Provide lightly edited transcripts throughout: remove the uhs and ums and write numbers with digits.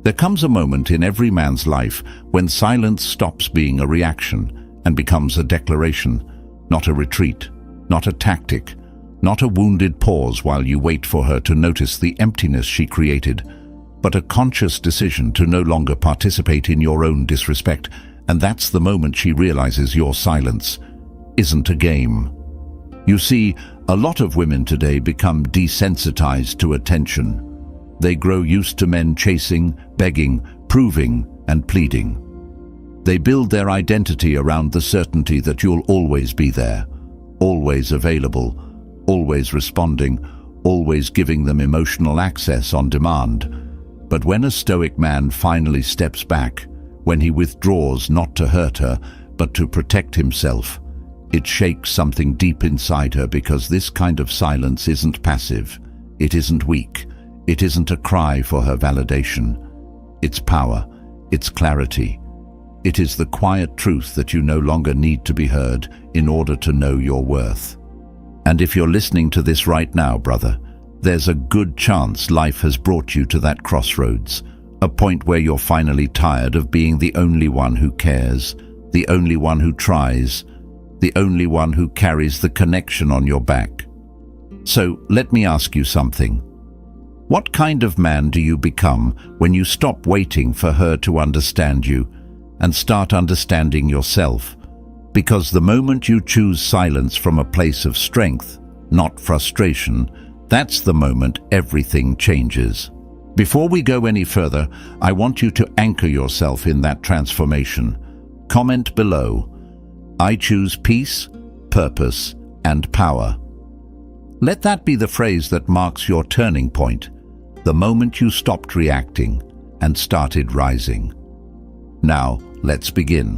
There comes a moment in every man's life when silence stops being a reaction and becomes a declaration, not a retreat, not a tactic, not a wounded pause while you wait for her to notice the emptiness she created, but a conscious decision to no longer participate in your own disrespect. And that's the moment she realizes your silence isn't a game. You see, a lot of women today become desensitized to attention. They grow used to men chasing, begging, proving, and pleading. They build their identity around the certainty that you'll always be there, always available, always responding, always giving them emotional access on demand. But when a stoic man finally steps back, when he withdraws not to hurt her, but to protect himself, it shakes something deep inside her, because this kind of silence isn't passive, it isn't weak, it isn't a cry for her validation. It's power, it's clarity. It is the quiet truth that you no longer need to be heard in order to know your worth. And if you're listening to this right now, brother, there's a good chance life has brought you to that crossroads, a point where you're finally tired of being the only one who cares, the only one who tries, the only one who carries the connection on your back. So let me ask you something. What kind of man do you become when you stop waiting for her to understand you and start understanding yourself? Because the moment you choose silence from a place of strength, not frustration, that's the moment everything changes. Before we go any further, I want you to anchor yourself in that transformation. Comment below. I choose peace, purpose, and power. Let that be the phrase that marks your turning point, the moment you stopped reacting and started rising. Now, let's begin.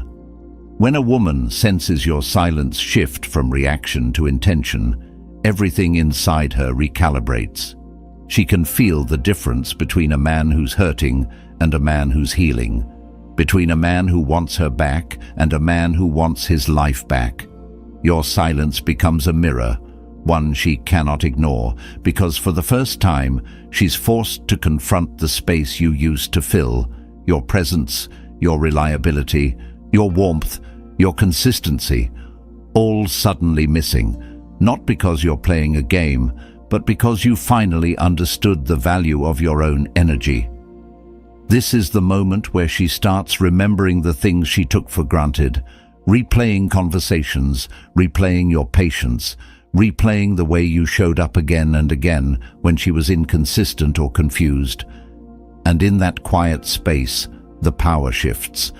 When a woman senses your silence shift from reaction to intention, everything inside her recalibrates. She can feel the difference between a man who's hurting and a man who's healing, between a man who wants her back and a man who wants his life back. Your silence becomes a mirror, one she cannot ignore, because for the first time, she's forced to confront the space you used to fill, your presence, your reliability, your warmth, your consistency, all suddenly missing, not because you're playing a game, but because you finally understood the value of your own energy. This is the moment where she starts remembering the things she took for granted, replaying conversations, replaying your patience, replaying the way you showed up again and again when she was inconsistent or confused. And in that quiet space, the power shifts,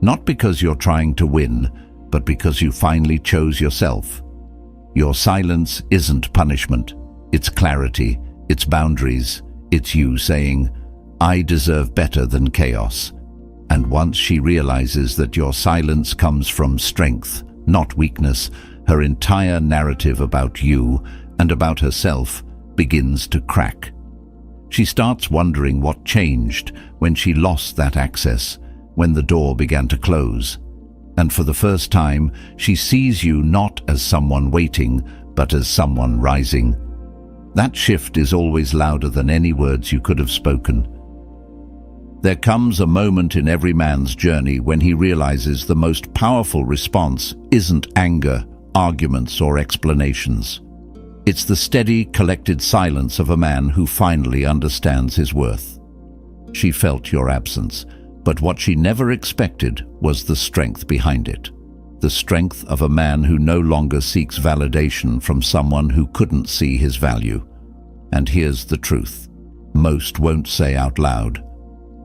not because you're trying to win, but because you finally chose yourself. Your silence isn't punishment, it's clarity, it's boundaries, it's you saying, I deserve better than chaos. And once she realizes that your silence comes from strength, not weakness, her entire narrative about you and about herself begins to crack. She starts wondering what changed when she lost that access, when the door began to close. And for the first time, she sees you not as someone waiting, but as someone rising. That shift is always louder than any words you could have spoken. There comes a moment in every man's journey when he realizes the most powerful response isn't anger, arguments, or explanations. It's the steady, collected silence of a man who finally understands his worth. She felt your absence, but what she never expected was the strength behind it. The strength of a man who no longer seeks validation from someone who couldn't see his value. And here's the truth: most won't say out loud.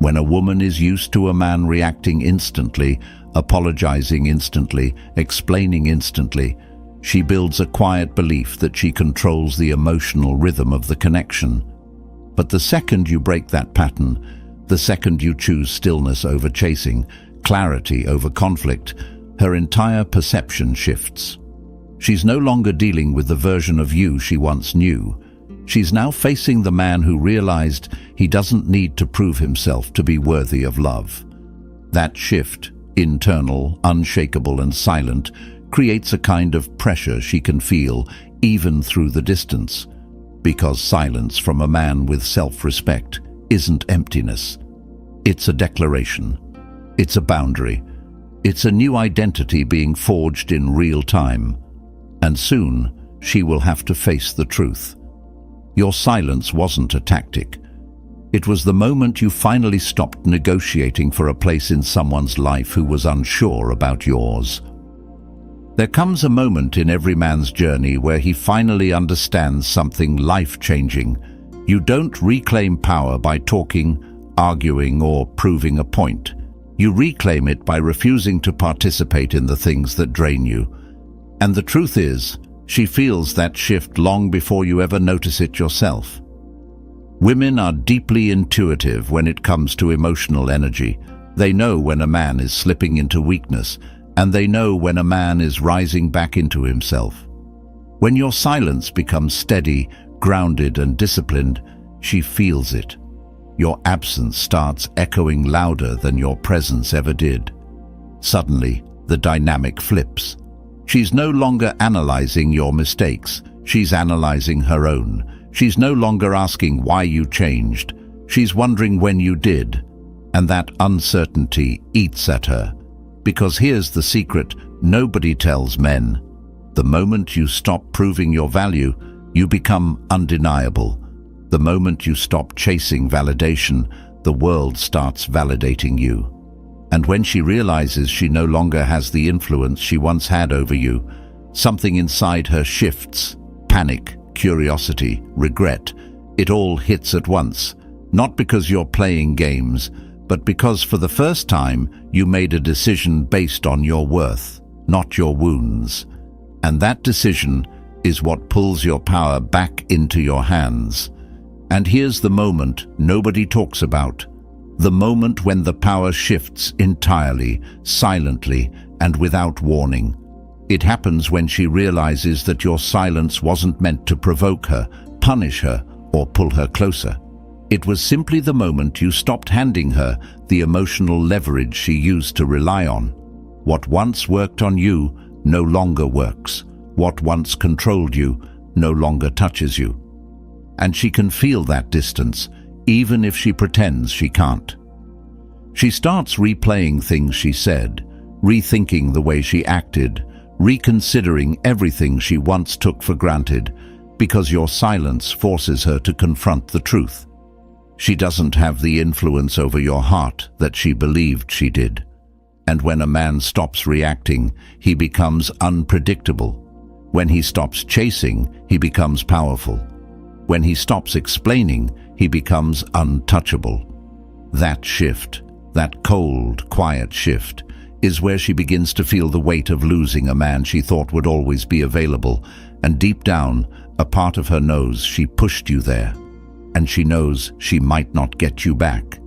When a woman is used to a man reacting instantly, apologizing instantly, explaining instantly, she builds a quiet belief that she controls the emotional rhythm of the connection. But the second you break that pattern, the second you choose stillness over chasing, clarity over conflict, her entire perception shifts. She's no longer dealing with the version of you she once knew. She's now facing the man who realized he doesn't need to prove himself to be worthy of love. That shift, internal, unshakable, and silent, creates a kind of pressure she can feel even through the distance, because silence from a man with self-respect isn't emptiness. It's a declaration. It's a boundary. It's a new identity being forged in real time. And soon, she will have to face the truth. Your silence wasn't a tactic. It was the moment you finally stopped negotiating for a place in someone's life who was unsure about yours. There comes a moment in every man's journey where he finally understands something life-changing. You don't reclaim power by talking, arguing, or proving a point. You reclaim it by refusing to participate in the things that drain you. And the truth is, she feels that shift long before you ever notice it yourself. Women are deeply intuitive when it comes to emotional energy. They know when a man is slipping into weakness, and they know when a man is rising back into himself. When your silence becomes steady, grounded, and disciplined, she feels it. Your absence starts echoing louder than your presence ever did. Suddenly, the dynamic flips. She's no longer analyzing your mistakes. She's analyzing her own. She's no longer asking why you changed. She's wondering when you did. And that uncertainty eats at her. Because here's the secret nobody tells men. The moment you stop proving your value, you become undeniable. The moment you stop chasing validation, the world starts validating you. And when she realizes she no longer has the influence she once had over you, something inside her shifts. Panic, curiosity, regret. It all hits at once. Not because you're playing games, but because for the first time you made a decision based on your worth, not your wounds. And that decision is what pulls your power back into your hands. And here's the moment nobody talks about. The moment when the power shifts entirely, silently, and without warning. It happens when she realizes that your silence wasn't meant to provoke her, punish her, or pull her closer. It was simply the moment you stopped handing her the emotional leverage she used to rely on. What once worked on you no longer works. What once controlled you no longer touches you. And she can feel that distance, even if she pretends she can't. She starts replaying things she said, rethinking the way she acted, reconsidering everything she once took for granted, because your silence forces her to confront the truth. She doesn't have the influence over your heart that she believed she did. And when a man stops reacting, he becomes unpredictable. When he stops chasing, he becomes powerful. When he stops explaining, he becomes untouchable. That shift, that cold, quiet shift, is where she begins to feel the weight of losing a man she thought would always be available, and deep down, a part of her knows she pushed you there, and she knows she might not get you back.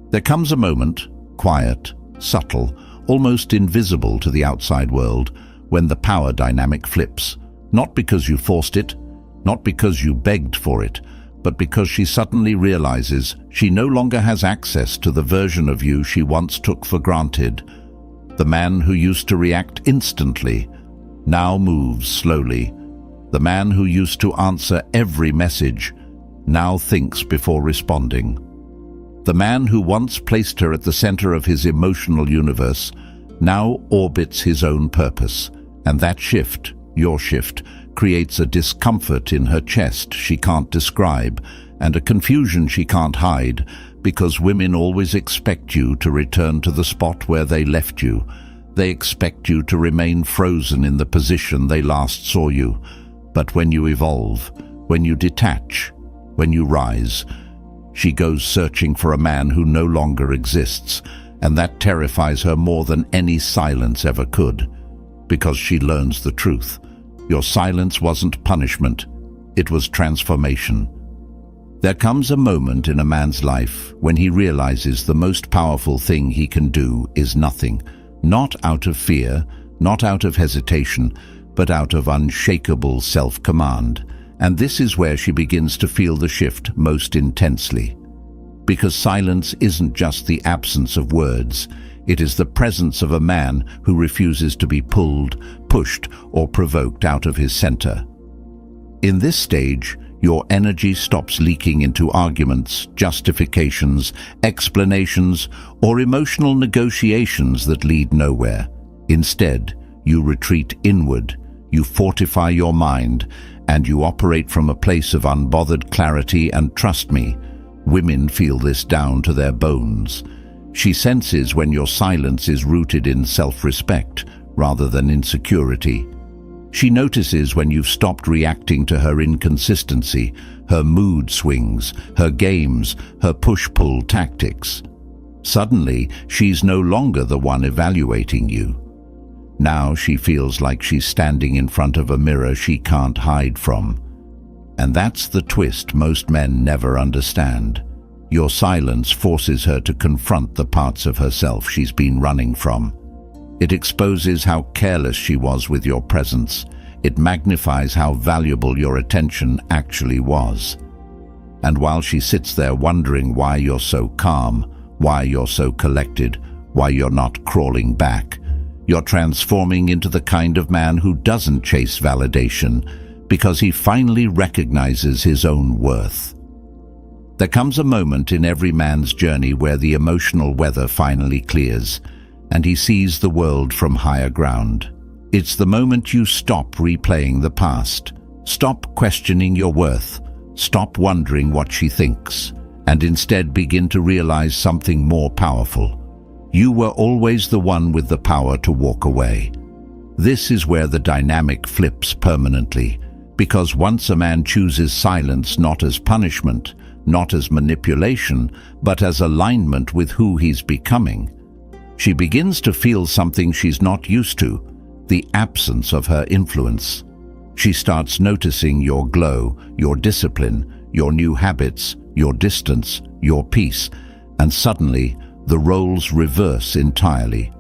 There comes a moment, quiet, subtle, almost invisible to the outside world, when the power dynamic flips, not because you forced it, not because you begged for it, but because she suddenly realizes she no longer has access to the version of you she once took for granted. The man who used to react instantly now moves slowly. The man who used to answer every message now thinks before responding. The man who once placed her at the center of his emotional universe now orbits his own purpose, and that shift, your shift, creates a discomfort in her chest she can't describe, and a confusion she can't hide, because women always expect you to return to the spot where they left you. They expect you to remain frozen in the position they last saw you. But when you evolve, when you detach, when you rise, she goes searching for a man who no longer exists, and that terrifies her more than any silence ever could, because she learns the truth. Your silence wasn't punishment, it was transformation. There comes a moment in a man's life when he realizes the most powerful thing he can do is nothing, not out of fear, not out of hesitation, but out of unshakable self-command. And this is where she begins to feel the shift most intensely. Because silence isn't just the absence of words, it is the presence of a man who refuses to be pulled, pushed, or provoked out of his center. In this stage, Your energy stops leaking into arguments, justifications, explanations, or emotional negotiations that lead nowhere. Instead, you retreat inward, you fortify your mind, and you operate from a place of unbothered clarity. And trust me, women feel this down to their bones. She senses when your silence is rooted in self-respect rather than insecurity. She notices when you've stopped reacting to her inconsistency, her mood swings, her games, her push-pull tactics. Suddenly, she's no longer the one evaluating you. Now she feels like she's standing in front of a mirror she can't hide from. And that's the twist most men never understand. Your silence forces her to confront the parts of herself she's been running from. It exposes how careless she was with your presence. It magnifies how valuable your attention actually was. And while she sits there wondering why you're so calm, why you're so collected, why you're not crawling back, you're transforming into the kind of man who doesn't chase validation because he finally recognizes his own worth. There comes a moment in every man's journey where the emotional weather finally clears, and he sees the world from higher ground. It's the moment you stop replaying the past, stop questioning your worth, stop wondering what she thinks, and instead begin to realize something more powerful. You were always the one with the power to walk away. This is where the dynamic flips permanently, because once a man chooses silence not as punishment, not as manipulation, but as alignment with who he's becoming, she begins to feel something she's not used to, the absence of her influence. She starts noticing your glow, your discipline, your new habits, your distance, your peace, and suddenly the roles reverse entirely.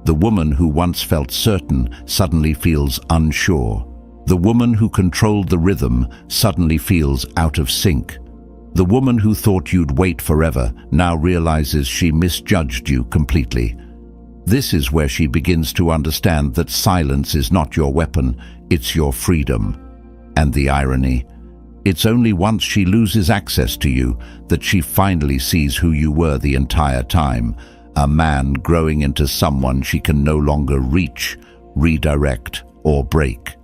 The woman who once felt certain suddenly feels unsure. The woman who controlled the rhythm suddenly feels out of sync. The woman who thought you'd wait forever now realizes she misjudged you completely. This is where she begins to understand that silence is not your weapon, it's your freedom. And the irony, it's only once she loses access to you that she finally sees who you were the entire time, a man growing into someone she can no longer reach, redirect, or break.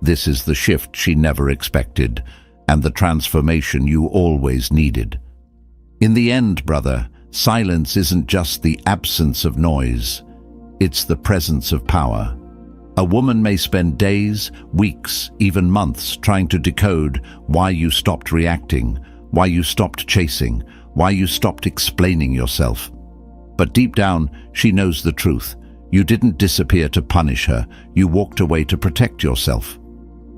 This is the shift she never expected, and the transformation you always needed. In the end, brother, silence isn't just the absence of noise, it's the presence of power. A woman may spend days, weeks, even months trying to decode why you stopped reacting, why you stopped chasing, why you stopped explaining yourself. But deep down, she knows the truth. You didn't disappear to punish her, you walked away to protect yourself.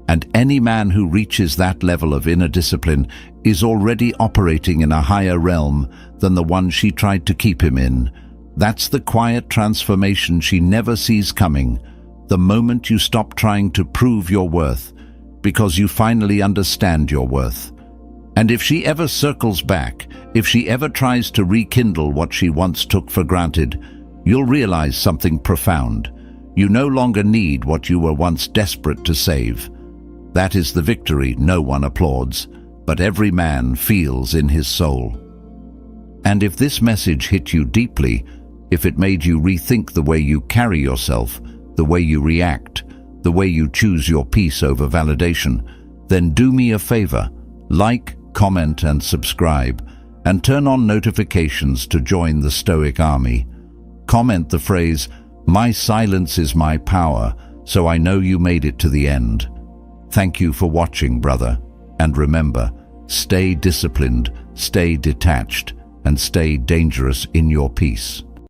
And any man who reaches that level of inner discipline is already operating in a higher realm than the one she tried to keep him in. That's the quiet transformation she never sees coming, the moment you stop trying to prove your worth, because you finally understand your worth. And if she ever circles back, if she ever tries to rekindle what she once took for granted, you'll realize something profound. You no longer need what you were once desperate to save. That is the victory no one applauds, but every man feels in his soul. And if this message hit you deeply, if it made you rethink the way you carry yourself, the way you react, the way you choose your peace over validation, then do me a favor, like, comment and subscribe, and turn on notifications to join the Stoic army. Comment the phrase, "My silence is my power," so I know you made it to the end. Thank you for watching, brother. And remember, stay disciplined, stay detached, and stay dangerous in your peace.